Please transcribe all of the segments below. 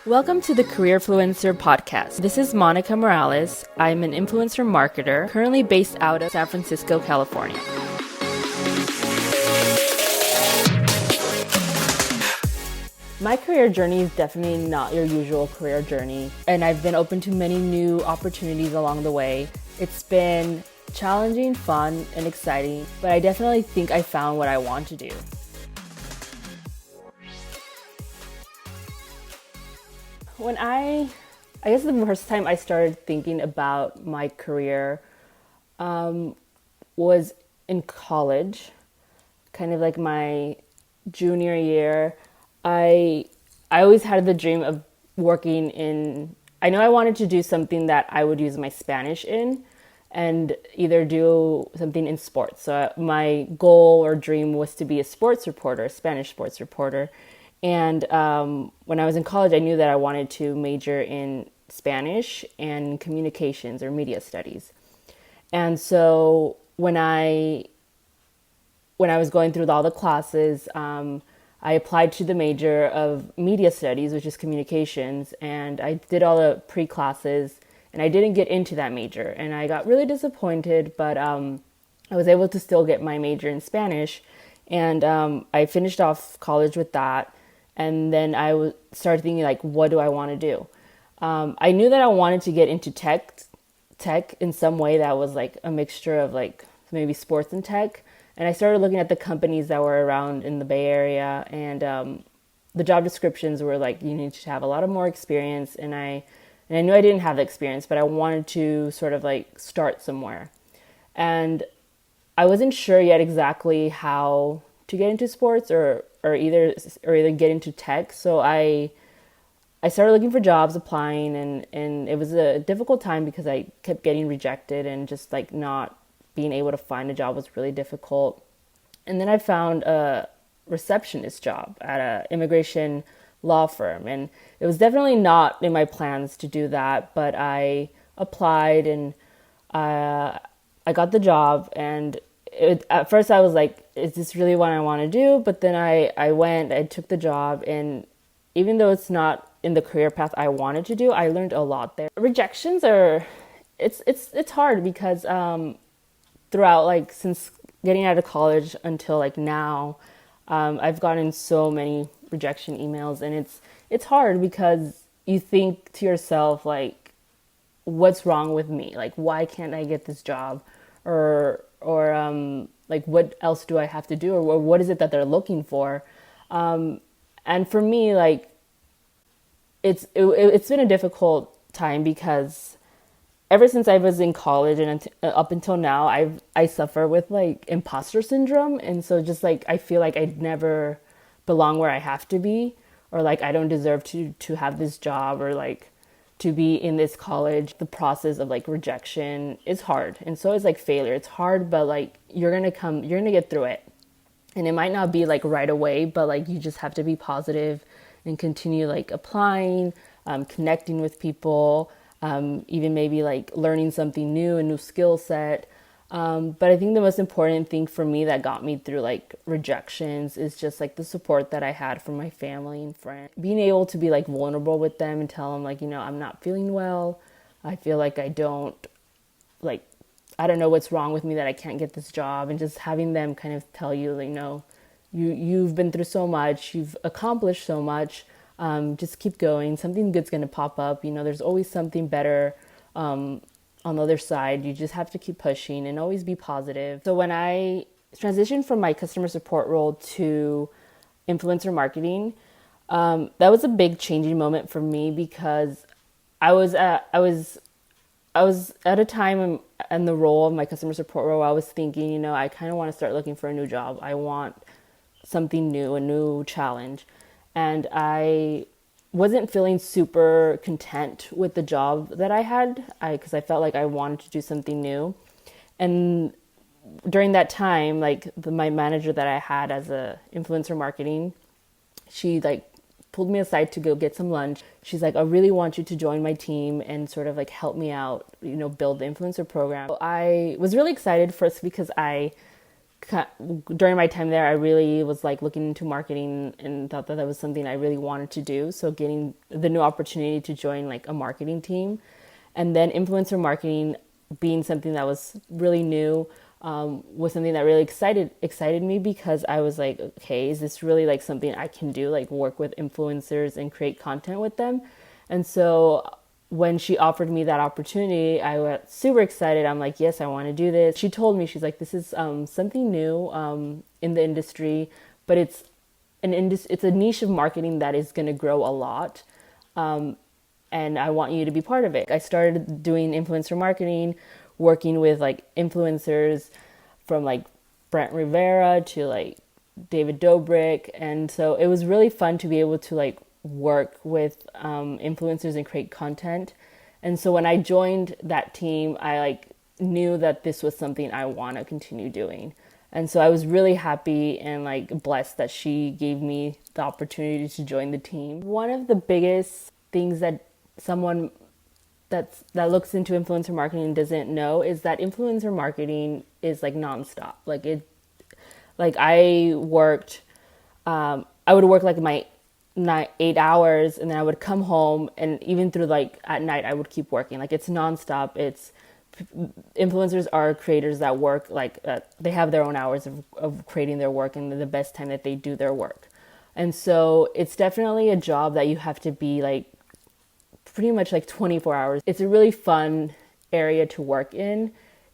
Welcome to the Careerfluencer podcast. This is Monica Morales. I'm an influencer marketer currently based out of San Francisco, California. My career journey is definitely not your usual career journey, and I've been open to many new opportunities along the way. It's been challenging, fun, and exciting, but I definitely think I found what I want to do. When I guess the first time I started thinking about my career was in college, kind of like my junior year. I always had the dream of working in, I know I wanted to do something that I would use my Spanish in and either do something in sports. So my goal or dream was to be a sports reporter, a Spanish sports reporter. And when I was in college, I knew that I wanted to major in Spanish and communications or media studies. And so when I was going through all the classes, I applied to the major of media studies, which is communications, and I did all the pre-classes, and I didn't get into that major. And I got really disappointed, but I was able to still get my major in Spanish, and I finished off college with that. And then I started thinking, like, what do I want to do? I knew that I wanted to get into tech in some way that was like a mixture of like maybe sports and tech. And I started looking at the companies that were around in the Bay Area, and the job descriptions were like, you need to have a lot of more experience. And I knew I didn't have the experience, but I wanted to sort of like start somewhere. And I wasn't sure yet exactly how to get into sports or either get into tech. So I started looking for jobs, applying, and it was a difficult time because I kept getting rejected, and just like not being able to find a job was really difficult. And then I found a receptionist job at an immigration law firm, and it was definitely not in my plans to do that, but I applied, and I got the job. And at first I was like, is this really what I want to do? But then I took the job, and even though it's not in the career path I wanted to do, I learned a lot there. Rejections it's hard because throughout, like, since getting out of college until like now, I've gotten so many rejection emails, and it's hard because you think to yourself, like, what's wrong with me? Like, why can't I get this job? Or like, what else do I have to do? Or what is it that they're looking for? And for me, like, it's been a difficult time because ever since I was in college and up until now, I suffer with like imposter syndrome. And so just like, I feel like I never belong where I have to be, or like I don't deserve to have this job, or like to be in this college. The process of like rejection is hard, and so is like failure. It's hard, but like you're gonna get through it. And it might not be like right away, but like you just have to be positive and continue like applying, connecting with people, even maybe like learning something new, a new skill set. But I think the most important thing for me that got me through like rejections is just like the support that I had from my family and friends. Being able to be like vulnerable with them and tell them, like, you know, I'm not feeling well. I feel like I don't know what's wrong with me that I can't get this job. And just having them kind of tell you, like, no, you've been through so much, you've accomplished so much. Just keep going. Something good's going to pop up. You know, there's always something better on the other side. You just have to keep pushing and always be positive. So when I transitioned from my customer support role to influencer marketing, that was a big changing moment for me, because I was at a time in the role of my customer support role, I was thinking, you know, I kind of want to start looking for a new job. I want something new, a new challenge. And I wasn't feeling super content with the job that I had, because I felt like I wanted to do something new. And during that time, like my manager that I had as a influencer marketing, she like pulled me aside to go get some lunch. She's like, I really want you to join my team and sort of like help me out, you know, build the influencer program. I was really excited first because I during my time there, I really was like looking into marketing and thought that that was something I really wanted to do. So getting the new opportunity to join like a marketing team, and then influencer marketing being something that was really new, was something that really excited me, because I was like, okay, is this really like something I can do, like work with influencers and create content with them? And so when she offered me that opportunity, I was super excited. I'm like, yes, I want to do this. She told me, she's like, this is something new in the industry, but it's a niche of marketing that is going to grow a lot. And I want you to be part of it. I started doing influencer marketing, working with like influencers from like Brent Rivera to like David Dobrik. And so it was really fun to be able to like work with influencers and create content. And so when I joined that team, I like knew that this was something I want to continue doing. And so I was really happy and like blessed that she gave me the opportunity to join the team. One of the biggest things that someone that looks into influencer marketing doesn't know is that influencer marketing is like nonstop. Like I worked, I would work like my 8 hours, and then I would come home, and even through like at night I would keep working. Like it's nonstop. Influencers are creators that work like they have their own hours of creating their work and the best time that they do their work. And so it's definitely a job that you have to be like pretty much like 24 hours. It's a really fun area to work in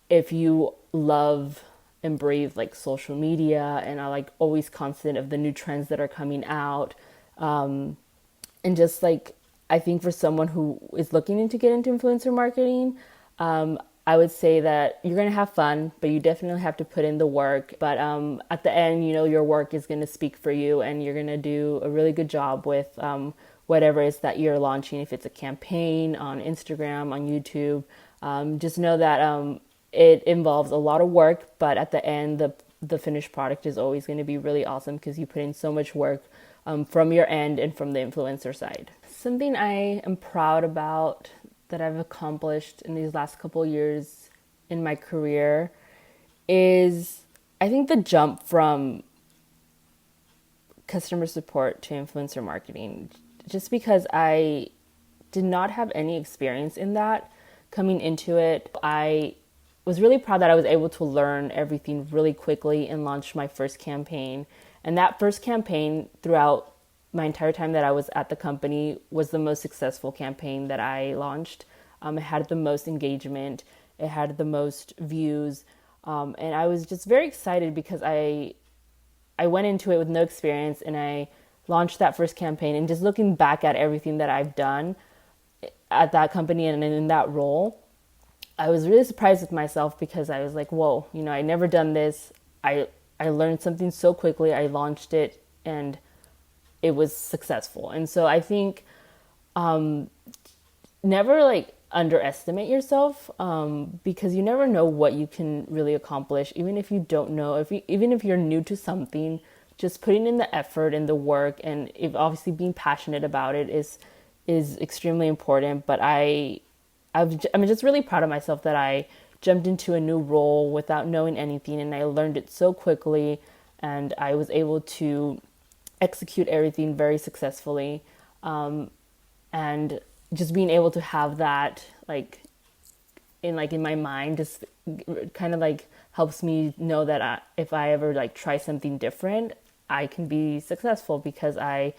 if you love and breathe like social media and are like always constant of the new trends that are coming out. And just like, I think for someone who is looking to get into influencer marketing, I would say that you're going to have fun, but you definitely have to put in the work. But at the end, you know, your work is going to speak for you, and you're going to do a really good job with whatever it is that you're launching. If it's a campaign on Instagram, on YouTube, just know that it involves a lot of work, but at the end, the finished product is always going to be really awesome because you put in so much work from your end and from the influencer side. Something I am proud about that I've accomplished in these last couple years in my career is, I think, the jump from customer support to influencer marketing. Just because I did not have any experience in that coming into it, I was really proud that I was able to learn everything really quickly and launch my first campaign. And that first campaign throughout my entire time that I was at the company was the most successful campaign that I launched. It had the most engagement, it had the most views, and I was just very excited because I went into it with no experience, and I launched that first campaign. And just looking back at everything that I've done at that company and in that role, I was really surprised with myself because I was like, whoa, you know, I never done this. I learned something so quickly. I launched it and it was successful. And so I think never like underestimate yourself, because you never know what you can really accomplish. Even if you don't know, even if you're new to something, just putting in the effort and the work, and if obviously being passionate about it is extremely important. But I'm just really proud of myself that I jumped into a new role without knowing anything, and I learned it so quickly, and I was able to execute everything very successfully. And just being able to have that in my mind just kind of like helps me know that if I ever like try something different, I can be successful because I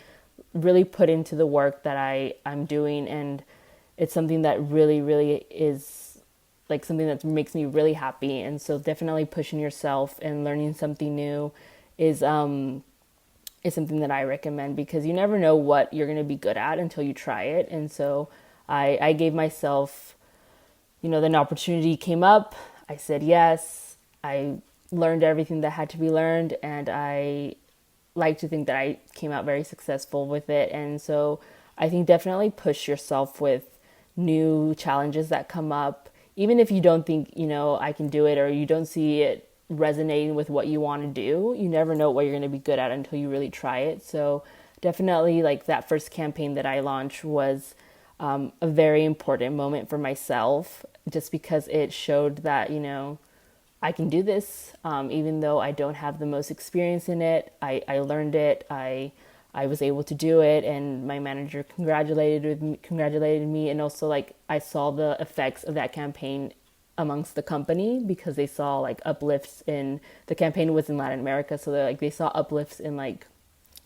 really put into the work that I'm doing, and it's something that really, really is like something that makes me really happy. And so definitely pushing yourself and learning something new is something that I recommend, because you never know what you're going to be good at until you try it. And so I gave myself, an opportunity came up. I said yes. I learned everything that had to be learned, and I like to think that I came out very successful with it. And so I think definitely push yourself with new challenges that come up, even if you don't think, I can do it, or you don't see it resonating with what you want to do. You never know what you're going to be good at until you really try it. So definitely like that first campaign that I launched was a very important moment for myself, just because it showed that, I can do this, even though I don't have the most experience in it. I learned it. I was able to do it, and my manager congratulated me, and also like I saw the effects of that campaign amongst the company because they saw like uplifts in the campaign was in Latin America, so they saw uplifts in like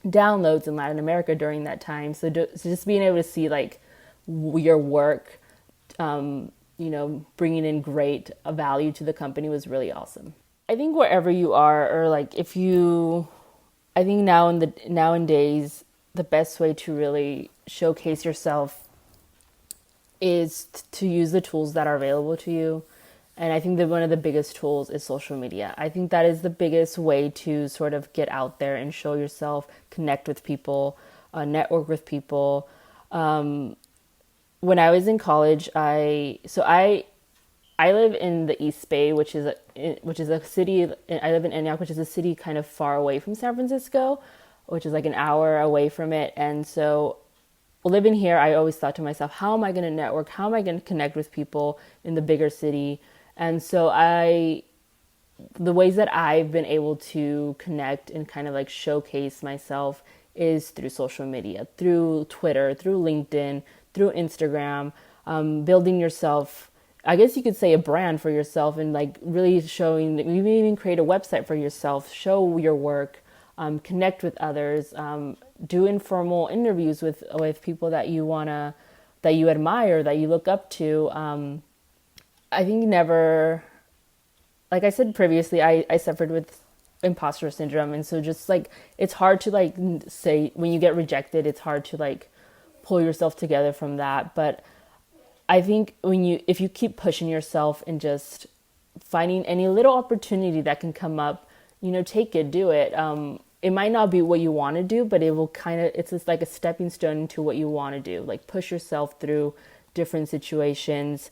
downloads in Latin America during that time. So just being able to see like your work, bringing in great value to the company was really awesome. I think wherever you are, or like if you, I think nowadays the best way to really showcase yourself is to use the tools that are available to you. And I think that one of the biggest tools is social media. I think that is the biggest way to sort of get out there and show yourself, connect with people, network with people. When I was in college, I live in the East Bay, which is a city. I live in Antioch, which is a city kind of far away from San Francisco, which is like an hour away from it. And so, living here, I always thought to myself, how am I going to network? How am I going to connect with people in the bigger city? And so, the ways that I've been able to connect and kind of like showcase myself is through social media, through Twitter, through LinkedIn, through Instagram, building yourself, I guess you could say, a brand for yourself, and like really showing that you may even create a website for yourself, show your work, connect with others, do informal interviews with people that you admire, that you look up to. I think never, like I said previously, I suffered with imposter syndrome. And so just like, it's hard to like say when you get rejected, it's hard to like pull yourself together from that. But I think if you keep pushing yourself and just finding any little opportunity that can come up, take it, do it. It might not be what you want to do, but it's just like a stepping stone into what you want to do. Like push yourself through different situations.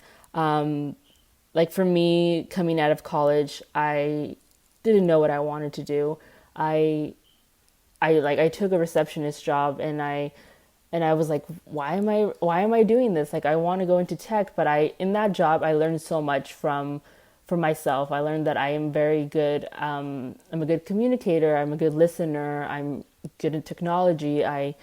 Like for me, coming out of college, I didn't know what I wanted to do. I took a receptionist job, and I was like, why am I doing this? Like I want to go into tech, but in that job I learned so much from myself. I learned that I am very good. I'm a good communicator. I'm a good listener. I'm good in technology. I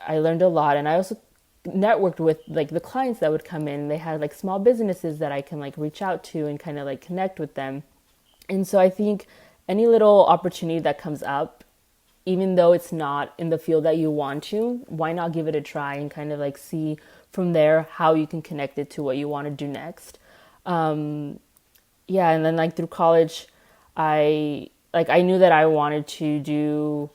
learned a lot, and I also networked with like the clients that would come in. They had like small businesses that I can like reach out to and kind of like connect with them. And so I think any little opportunity that comes up, even though it's not in the field that you want to, why not give it a try and kind of like see from there how you can connect it to what you want to do next. Yeah, and then like through college, I knew that I wanted to do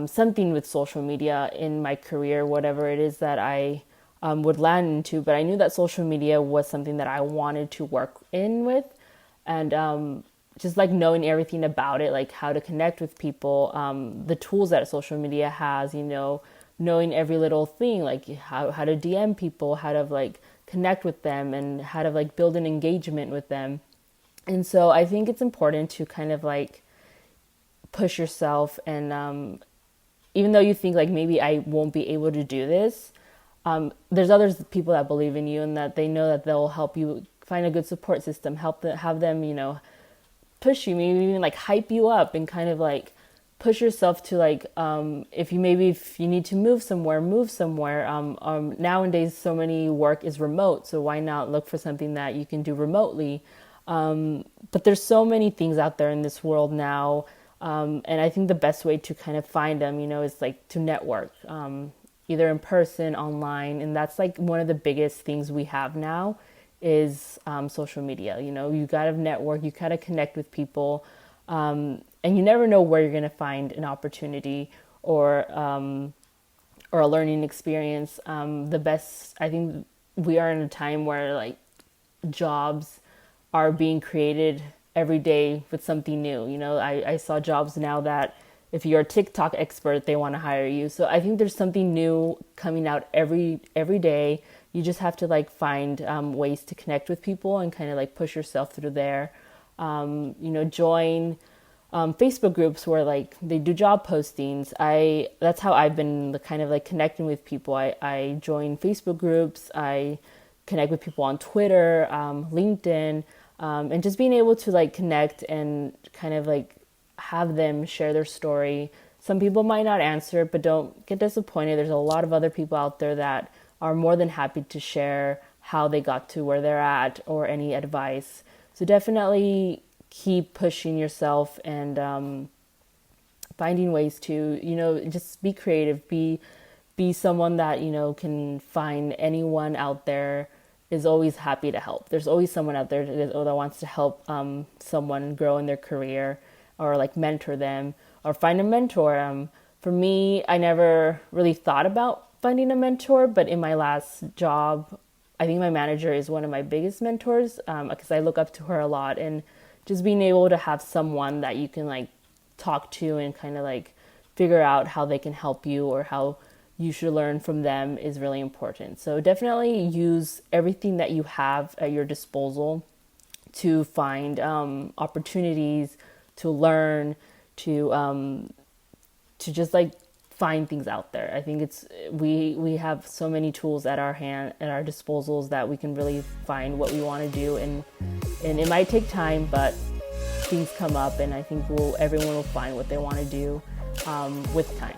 something with social media in my career, whatever it is that I would land into. But I knew that social media was something that I wanted to work in with, and just like knowing everything about it, like how to connect with people, the tools that social media has, knowing every little thing, like how to DM people, how to like connect with them, and how to like build an engagement with them. And so I think it's important to kind of like push yourself, and even though you think like maybe I won't be able to do this, there's others people that believe in you, and that they know that they'll help you find a good support system, have them, push you, maybe even like hype you up, and kind of like push yourself to like, if you need to move somewhere. Nowadays, so many work is remote, so why not look for something that you can do remotely? But there's so many things out there in this world now. And I think the best way to kind of find them, is like to network, either in person, online. And that's like one of the biggest things we have now is social media. You got to network, you got to connect with people. And you never know where you're going to find an opportunity or a learning experience. I think we are in a time where like jobs are being created every day with something new. I saw jobs now that if you're a TikTok expert, they want to hire you. So I think there's something new coming out every day. You just have to like find ways to connect with people and kind of like push yourself through there. Join Facebook groups where like they do job postings. That's how I've been kind of like connecting with people. I join Facebook groups. I connect with people on Twitter, LinkedIn. and just being able to like connect and kind of like have them share their story. Some people might not answer, but don't get disappointed. There's a lot of other people out there that are more than happy to share how they got to where they're at or any advice. So definitely keep pushing yourself and finding ways to, just be creative, be someone that, can find anyone out there is always happy to help. There's always someone out there that wants to help someone grow in their career or like mentor them or find a mentor. For me, I never really thought about finding a mentor, but in my last job, I think my manager is one of my biggest mentors because I look up to her a lot, and just being able to have someone that you can like talk to and kind of like figure out how they can help you or how you should learn from them is really important. So definitely use everything that you have at your disposal to find opportunities, to learn, to just like find things out there. I think we have so many tools at our disposals that we can really find what we want to do, and it might take time, but things come up, and I think everyone will find what they want to do with time.